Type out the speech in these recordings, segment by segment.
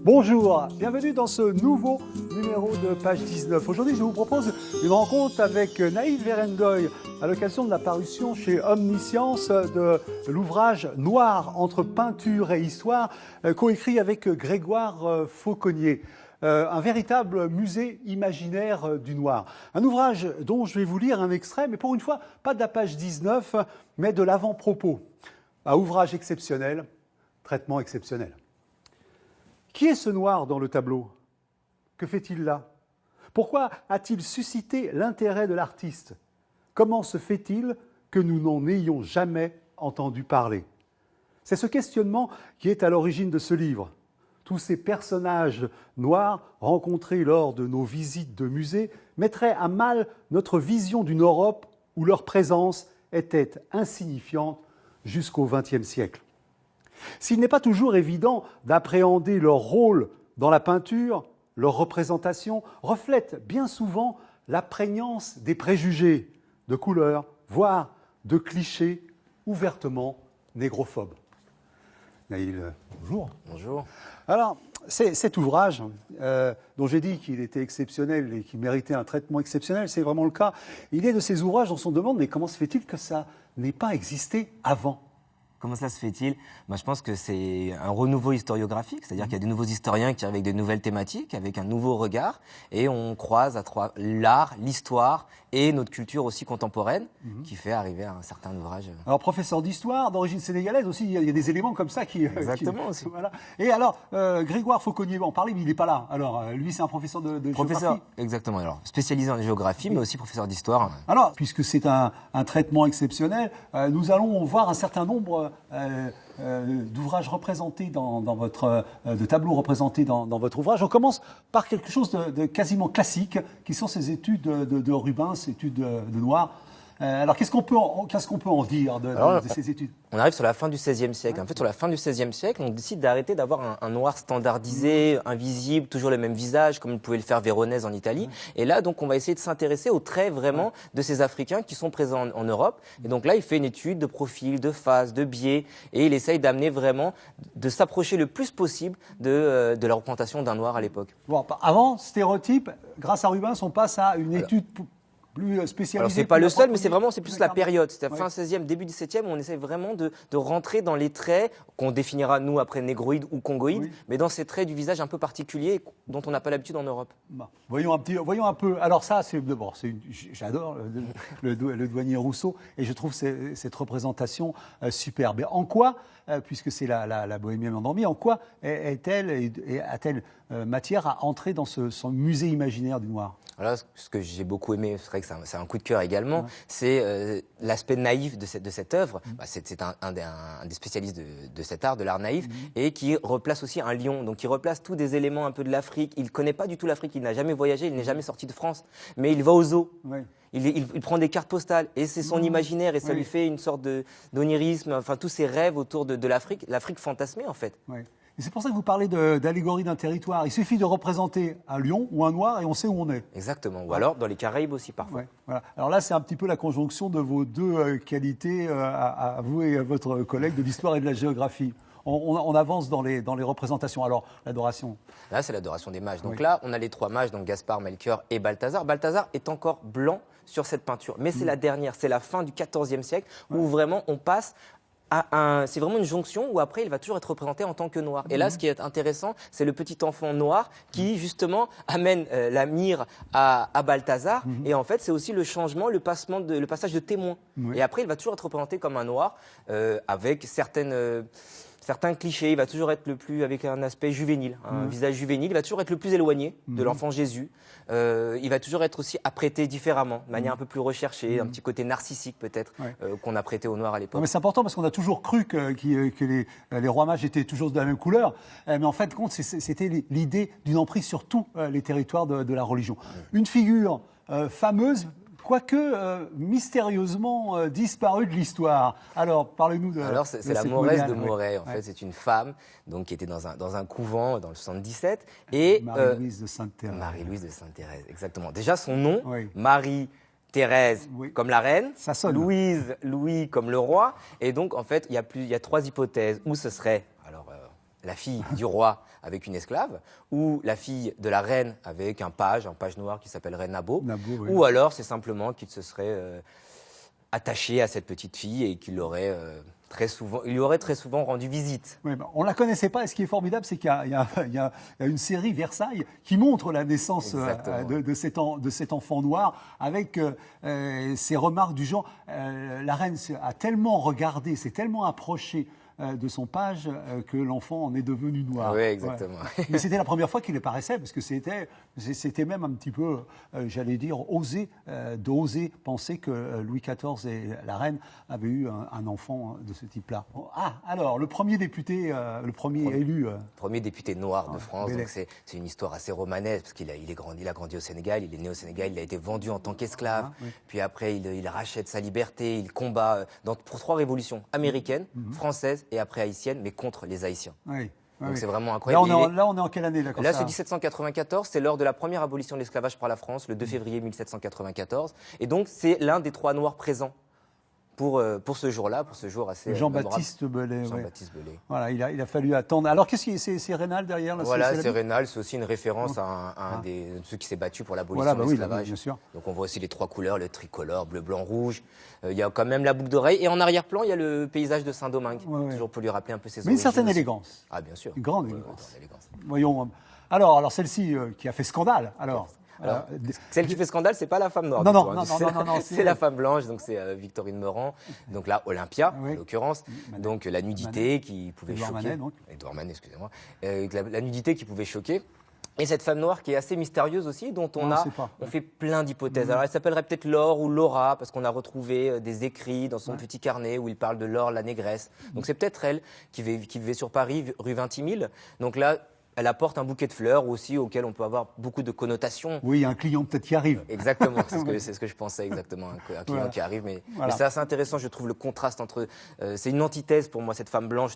Bonjour, bienvenue dans ce nouveau numéro de Page 19. Aujourd'hui, je vous propose une rencontre avec Naïl Verengoy à l'occasion de la parution chez Omniscience de l'ouvrage Noir entre peinture et histoire, coécrit avec Grégoire Fauconnier. Un véritable musée imaginaire du noir. Un ouvrage dont je vais vous lire un extrait, mais pour une fois, pas de la page 19, mais de l'avant-propos. Un ouvrage exceptionnel, traitement exceptionnel. Qui est ce noir dans le tableau? Que fait-il là? Pourquoi a-t-il suscité l'intérêt de l'artiste? Comment se fait-il que nous n'en ayons jamais entendu parler? C'est ce questionnement qui est à l'origine de ce livre. Tous ces personnages noirs rencontrés lors de nos visites de musées mettraient à mal notre vision d'une Europe où leur présence était insignifiante jusqu'au XXe siècle. S'il n'est pas toujours évident d'appréhender leur rôle dans la peinture, leur représentation reflète bien souvent la prégnance des préjugés, de couleurs, voire de clichés ouvertement négrophobes. Naïl, bonjour. Bonjour. Alors, cet ouvrage, dont j'ai dit qu'il était exceptionnel et qu'il méritait un traitement exceptionnel, c'est vraiment le cas. Il est de ces ouvrages dont on se demande, mais comment se fait-il que ça n'ait pas existé avant ? Comment ça se fait-il? Je pense que c'est un renouveau historiographique, c'est-à-dire qu'il y a de nouveaux historiens qui arrivent avec de nouvelles thématiques, avec un nouveau regard, et on croise l'art, l'histoire et notre culture aussi contemporaine, qui fait arriver à un certain ouvrage. Alors, professeur d'histoire, d'origine sénégalaise aussi, il y a des éléments comme ça qui... Exactement aussi. Voilà. Et alors, Grégoire Fauconnier, on parlait, mais il n'est pas là. Alors, lui, c'est un professeur de géographie. Exactement. Alors, spécialisé en géographie, mais aussi professeur d'histoire. Alors, puisque c'est un traitement exceptionnel, nous allons voir un certain nombre d'ouvrages représentés de tableaux représentés dans votre ouvrage. On commence par quelque chose de quasiment classique, qui sont ces études de Rubens, ces études de Noir. Alors, qu'est-ce qu'on peut en dire de ces études? On arrive sur la fin du XVIe siècle. En fait, sur la fin du XVIe siècle, on décide d'arrêter d'avoir un noir standardisé, invisible, toujours le même visage, comme pouvait le faire Véronèse en Italie. Et là, donc, on va essayer de s'intéresser aux traits vraiment de ces Africains qui sont présents en Europe. Et donc là, il fait une étude de profil, de face, de biais, et il essaye d'amener vraiment, de s'approcher le plus possible de la représentation d'un noir à l'époque. Bon, avant, stéréotype, grâce à Rubens, on passe à une étude plus spécialisée. Alors, c'est pas le seul, mais c'est plus la période. C'est-à-dire fin 16e, début 17e, où on essaie vraiment de rentrer dans les traits qu'on définira, nous, après négroïdes ou congoïdes, mais dans ces traits du visage un peu particuliers dont on n'a pas l'habitude en Europe. Bon, voyons un peu. Alors ça, j'adore le douanier Rousseau, et je trouve cette représentation superbe. Et en quoi, puisque c'est la bohémienne endormie, en quoi a-t-elle matière à entrer dans son musée imaginaire du noir? Alors, ce que j'ai beaucoup aimé, c'est vrai que c'est un coup de cœur également, c'est l'aspect naïf de cette œuvre. C'est un des spécialistes de cet art, de l'art naïf, et qui replace aussi un lion. Donc, il replace tous des éléments un peu de l'Afrique. Il ne connaît pas du tout l'Afrique, il n'a jamais voyagé, il n'est jamais sorti de France. Mais il va au zoo. Oui. Il prend des cartes postales, et c'est son imaginaire, et ça lui fait une sorte d'onirisme, enfin, tous ses rêves autour de l'Afrique fantasmée, en fait. Oui. Et c'est pour ça que vous parlez d'allégorie d'un territoire. Il suffit de représenter un lion ou un noir et on sait où on est. Exactement. Ou alors dans les Caraïbes aussi parfois. Ouais, voilà. Alors là, c'est un petit peu la conjonction de vos deux qualités à vous et à votre collègue de l'histoire et de la géographie. On avance dans les représentations. Alors, l'adoration. Là, c'est l'adoration des mages. Donc là, on a les trois mages, donc Gaspard, Melchior et Balthazar. Balthazar est encore blanc sur cette peinture. Mais c'est la dernière, c'est la fin du XIVe siècle où vraiment on passe... c'est vraiment une jonction où après il va toujours être représenté en tant que noir. Et là, ce qui est intéressant, c'est le petit enfant noir qui justement amène la mire à Balthazar. Et en fait, c'est aussi le changement, le passage de témoin. Et après, il va toujours être représenté comme un noir avec certains clichés. Il va toujours être avec un aspect juvénile, un visage juvénile. Il va toujours être le plus éloigné de l'enfant Jésus. Il va toujours être aussi apprêté différemment, de manière un peu plus recherchée, un petit côté narcissique peut-être qu'on a prêté au noir à l'époque. Mais c'est important parce qu'on a toujours cru que les rois mages étaient toujours de la même couleur. Mais en fait, c'était l'idée d'une emprise sur tous les territoires de la religion. Une figure fameuse, quoique mystérieusement disparue de l'histoire. Alors, parlez-nous de... Alors, c'est la Mauresse de Moret. En fait, c'est une femme qui était dans un couvent dans le 77. Et Marie-Louise de Sainte-Thérèse. Marie-Louise de Sainte-Thérèse, exactement. Déjà, son nom, Marie-Thérèse comme la reine, ça sonne. Louis comme le roi. Et donc, en fait, il y a trois hypothèses. Où ce serait... la fille du roi avec une esclave, ou la fille de la reine avec un page noir qui s'appellerait Nabo, Oui. ou alors c'est simplement qu'il se serait attaché à cette petite fille et qu'il l'aurait il lui aurait très souvent rendu visite. Oui, on ne la connaissait pas, et ce qui est formidable, c'est qu'il y a une série Versailles qui montre la naissance de cet enfant noir, avec ces remarques du genre, la reine a tellement regardé, s'est tellement approchée de son page que l'enfant en est devenu noir. Oui, exactement. Ouais. Mais c'était la première fois qu'il apparaissait, parce que c'était même un petit peu, j'allais dire, d'oser penser que Louis XIV et la reine avaient eu un enfant de ce type-là. Ah, alors, le premier député, le premier élu... Premier député noir de France, Bélé. donc c'est une histoire assez romanesque, parce qu'il a grandi au Sénégal, il est né au Sénégal, il a été vendu en tant qu'esclave, puis après il rachète sa liberté, il combat pour 3 révolutions américaines, françaises et après haïtiennes, mais contre les Haïtiens. Oui. Donc c'est vraiment incroyable. Là, on est en quelle année là, c'est 1794, c'est lors de la première abolition de l'esclavage par la France, le 2 février 1794. Et donc c'est l'un des 3 noirs présents pour ce jour-là, pour ce jour assez Jean-Baptiste Bellay. Jean-Baptiste Bellay. Voilà, il a fallu attendre. Alors qu'est-ce qui c'est Rénal derrière là, Voilà, c'est Rénal, c'est aussi une référence à un de ceux qui s'est battu pour l'abolition de l'esclavage. Bien sûr. Donc on voit aussi les 3 couleurs, le tricolore, bleu, blanc, rouge. Il y a quand même la boucle d'oreille. Et en arrière-plan, il y a le paysage de Saint-Domingue, toujours pour lui rappeler un peu ses origines. Mais une certaine élégance. Ah, bien sûr. Une grande élégance. Voyons. Alors celle-ci qui a fait scandale. Alors, celle qui fait scandale, c'est pas la femme noire. Non, c'est la femme blanche, donc c'est Victorine Meurant. Donc là, Olympia, en l'occurrence. Donc la nudité qui pouvait choquer. Édouard Manet, excusez-moi. La nudité qui pouvait choquer. Et cette femme noire qui est assez mystérieuse aussi, dont on fait plein d'hypothèses. Alors elle s'appellerait peut-être Laure ou Laura, parce qu'on a retrouvé des écrits dans son petit carnet où il parle de Laure, la négresse. Donc c'est peut-être elle qui vivait sur Paris, rue 26 000. Donc là, elle apporte un bouquet de fleurs aussi, auquel on peut avoir beaucoup de connotations. Oui, un client peut-être qui arrive. Exactement, c'est ce que je pensais exactement, un client qui arrive. Mais c'est assez intéressant, je trouve, le contraste entre... c'est une antithèse pour moi, cette femme blanche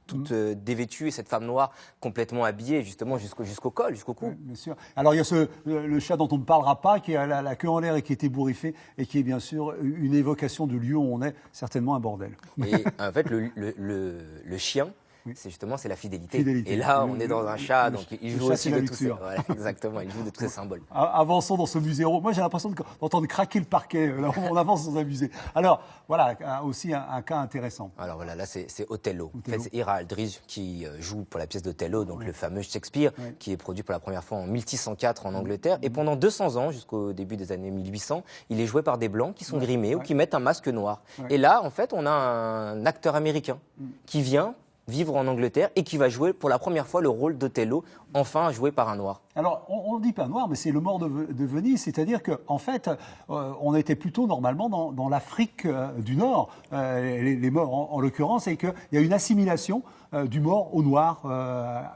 toute dévêtue et cette femme noire complètement habillée, justement, jusqu'au col, jusqu'au cou. Bien sûr. Alors il y a le chat dont on ne parlera pas, qui a la queue en l'air et qui est ébouriffé, et qui est bien sûr une évocation du lieu où on est, certainement un bordel. Et en fait, le chien... C'est la fidélité. Et là, on est dans un chat, donc il joue aussi de tous ces... Voilà, exactement, il joue de tous ces symboles. Avançons dans ce musée. Moi, j'ai l'impression d'entendre craquer le parquet. Là, on avance dans un musée. Alors, voilà, aussi un cas intéressant. Alors voilà, là, c'est Othello. En fait, c'est Ira Aldridge qui joue pour la pièce d'Othello, donc le fameux Shakespeare, qui est produit pour la première fois en 1604 en Angleterre. Et pendant 200 ans, jusqu'au début des années 1800, il est joué par des Blancs qui sont grimés ou qui mettent un masque noir. Et là, en fait, on a un acteur américain qui vient vivre en Angleterre et qui va jouer pour la première fois le rôle d'Othello, enfin joué par un noir. Alors, on ne dit pas noir, mais c'est le mort de Venise, c'est-à-dire qu'en fait, on était plutôt normalement dans l'Afrique du Nord, les morts en l'occurrence, et qu'il y a une assimilation du mort au noir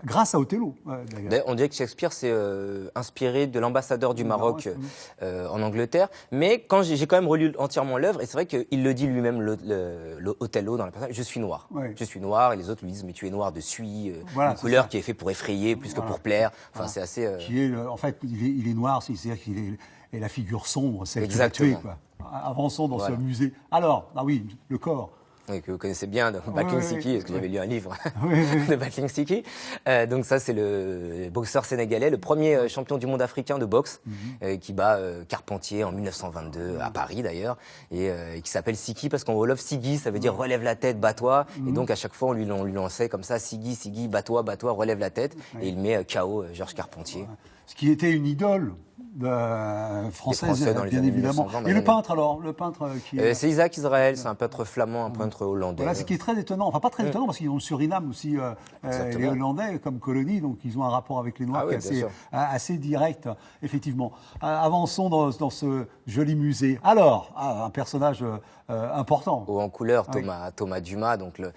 grâce à Othello. D'ailleurs, on dirait que Shakespeare s'est inspiré de l'ambassadeur du Maroc en Angleterre, mais quand j'ai quand même relu entièrement l'œuvre, et c'est vrai qu'il le dit lui-même, Othello, dans la personne, je suis noir. Je suis noir, et les autres lui disent, mais tu es noir de suie, une couleur qui est faite pour effrayer plus que pour plaire. Enfin, c'est assez... En fait, il est noir, c'est-à-dire qu'il est la figure sombre, celle qui l'a tué. Avançons dans ce musée. Alors, le corps. Oui, que vous connaissez bien, de Battling Siki, parce que j'avais lu un livre de Battling Siki. Donc ça, c'est le boxeur sénégalais, le premier champion du monde africain de boxe, qui bat Carpentier en 1922, à Paris d'ailleurs, et qui s'appelle Siki, parce qu'en Wolof, Sigi, ça veut dire relève la tête, bats-toi. Et donc à chaque fois, on lui lançait comme ça, Sigi, bats-toi, relève la tête. Et il met KO Georges Carpentier. Ce qui était une idole française, bien évidemment. Et le peintre, alors qui est... C'est Isaac Israël, c'est un peintre flamand, un peintre hollandais. Voilà, ce qui est très étonnant, enfin pas très étonnant, parce qu'ils ont le Suriname aussi, les Hollandais, comme colonie, donc ils ont un rapport avec les Noirs qui est assez direct, effectivement. Avançons dans ce joli musée. Alors, un personnage important. Haut en couleur, Thomas Dumas, donc le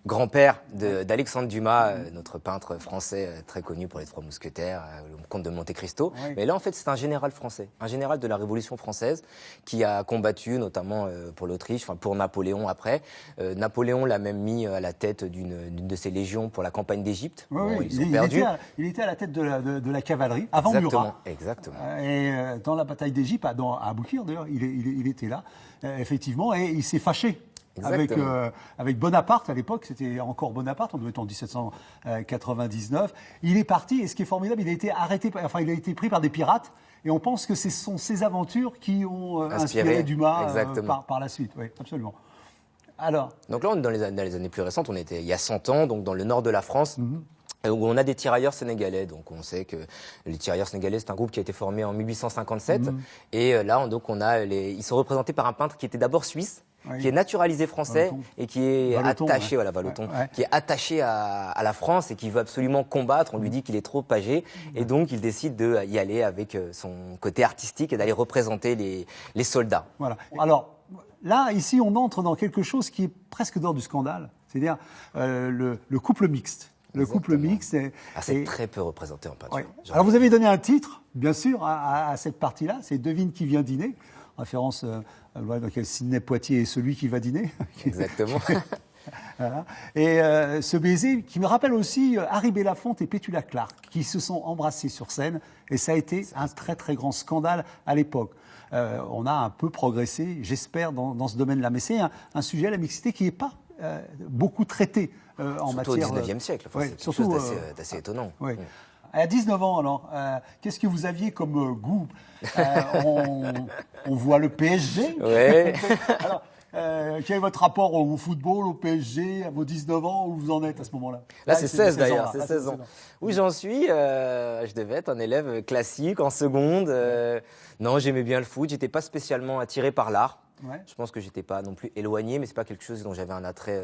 grand-père d'Alexandre Dumas, notre peintre français très connu pour les Trois Mousquetaires, le comte de Monte Cristo. Mais là, en fait, c'est un général français, un général de la Révolution française qui a combattu notamment pour l'Autriche, pour Napoléon après. Napoléon l'a même mis à la tête d'une de ses légions pour la campagne d'Égypte. Ils ont perdu. Il était à la tête de la cavalerie, avant Murat. Exactement. Et dans la bataille d'Égypte, à Aboukir d'ailleurs, il était là, effectivement, et il s'est fâché. avec Bonaparte à l'époque, c'était encore Bonaparte, on devait être en 1799. Il est parti, et ce qui est formidable, il a été arrêté, enfin il a été pris par des pirates, et on pense que ce sont ces aventures qui ont inspiré Dumas par la suite. Oui, absolument. Alors, donc là, on est dans les années plus récentes, on était il y a 100 ans, donc dans le nord de la France. Où on a des tirailleurs sénégalais. Donc on sait que les tirailleurs sénégalais, c'est un groupe qui a été formé en 1857. Et là, ils sont représentés par un peintre qui était d'abord suisse, qui est naturalisé français et qui est attaché, qui est attaché à la France et qui veut absolument combattre. On lui dit qu'il est trop âgé et donc il décide d'y aller avec son côté artistique et d'aller représenter les soldats. Voilà. Alors là, ici, on entre dans quelque chose qui est presque d'ordre du scandale, c'est-à-dire le couple mixte. Le couple mixte. C'est très peu représenté en peinture. Ouais. Alors vous avez donné un titre, bien sûr, à cette partie-là, c'est Devine qui vient dîner, référence à la loi dans laquelle Sidney Poitier est celui qui va dîner. Exactement. Voilà. Et ce baiser qui me rappelle aussi Harry Belafonte et Petula Clark, qui se sont embrassés sur scène, et ça a été un très très grand scandale à l'époque. On a un peu progressé, j'espère, dans ce domaine-là, mais c'est un sujet, la mixité, qui n'est pas beaucoup traité. En surtout matière, au 19e siècle, c'est quelque chose d'assez étonnant. À 19 ans, alors, qu'est-ce que vous aviez comme goût on voit le PSG. Alors, quel est votre rapport au football, au PSG, à vos 19 ans, où vous en êtes à ce moment-là? Là, c'est 16 d'ailleurs, c'est 16 ans. Où j'en suis, je devais être un élève classique en seconde. Non, j'aimais bien le foot, j'étais pas spécialement attiré par l'art. Je pense que j'étais pas non plus éloigné, mais c'est pas quelque chose dont j'avais un attrait.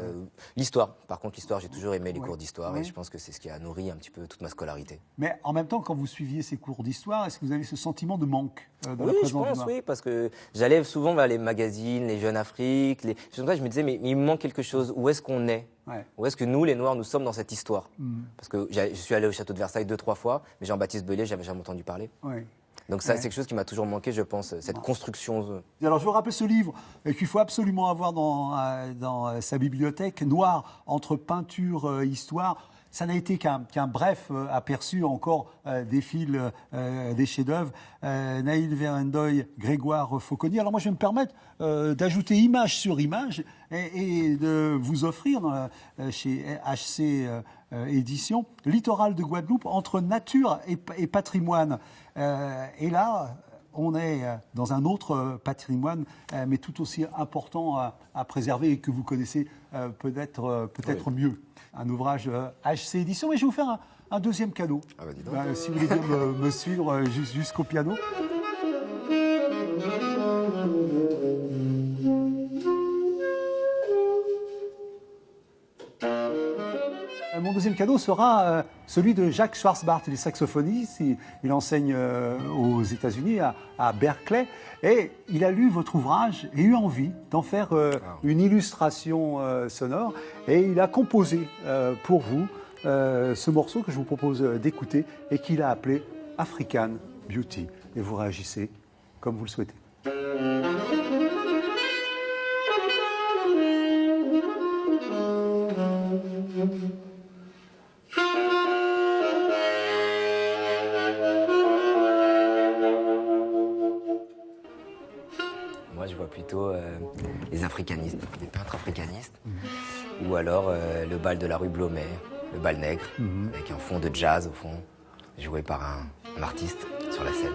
L'histoire, par contre, l'histoire, j'ai toujours aimé les cours d'histoire et je pense que c'est ce qui a nourri un petit peu toute ma scolarité. Mais en même temps, quand vous suiviez ces cours d'histoire, est-ce que vous avez ce sentiment de manque de la Oui, présence je pense, d'Humain? oui, parce que j'allais souvent vers les magazines, les Jeunes Afrique, les choses comme ça, je me disais, mais il me manque quelque chose. Où est-ce qu'on est? Où est-ce que nous, les Noirs, nous sommes dans cette histoire? Parce que je suis allé au château de Versailles 2-3 fois, mais Jean-Baptiste Bellay, j'avais jamais entendu parler. Donc ça, c'est quelque chose qui m'a toujours manqué, je pense, cette construction. Alors, je vous rappelle ce livre qu'il faut absolument avoir dans sa bibliothèque, Noir, entre peinture et histoire. Ça n'a été qu'un bref aperçu encore des fils, des chefs-d'œuvre. Naïl Verendoy, Grégoire Fauconnier. Alors moi, je vais me permettre d'ajouter image sur image et de vous offrir chez HC Éditions Littoral de Guadeloupe entre nature et patrimoine. Et là, on est dans un autre patrimoine, mais tout aussi important à préserver et que vous connaissez peut-être mieux. Un ouvrage HC Éditions. Et je vais vous faire un deuxième cadeau. Si vous voulez bien me suivre jusqu'au piano. Mon deuxième cadeau sera celui de Jacques Schwarzbart. Il est saxophoniste, il enseigne aux États-Unis, à Berkeley. Et il a lu votre ouvrage et eu envie d'en faire une illustration sonore. Et il a composé pour vous ce morceau que je vous propose d'écouter et qu'il a appelé African Beauty. Et vous réagissez comme vous le souhaitez. Moi, je vois plutôt les africanistes, les peintres africanistes, ou alors le bal de la rue Blomet, le bal nègre, avec un fond de jazz au fond, joué par un artiste sur la scène.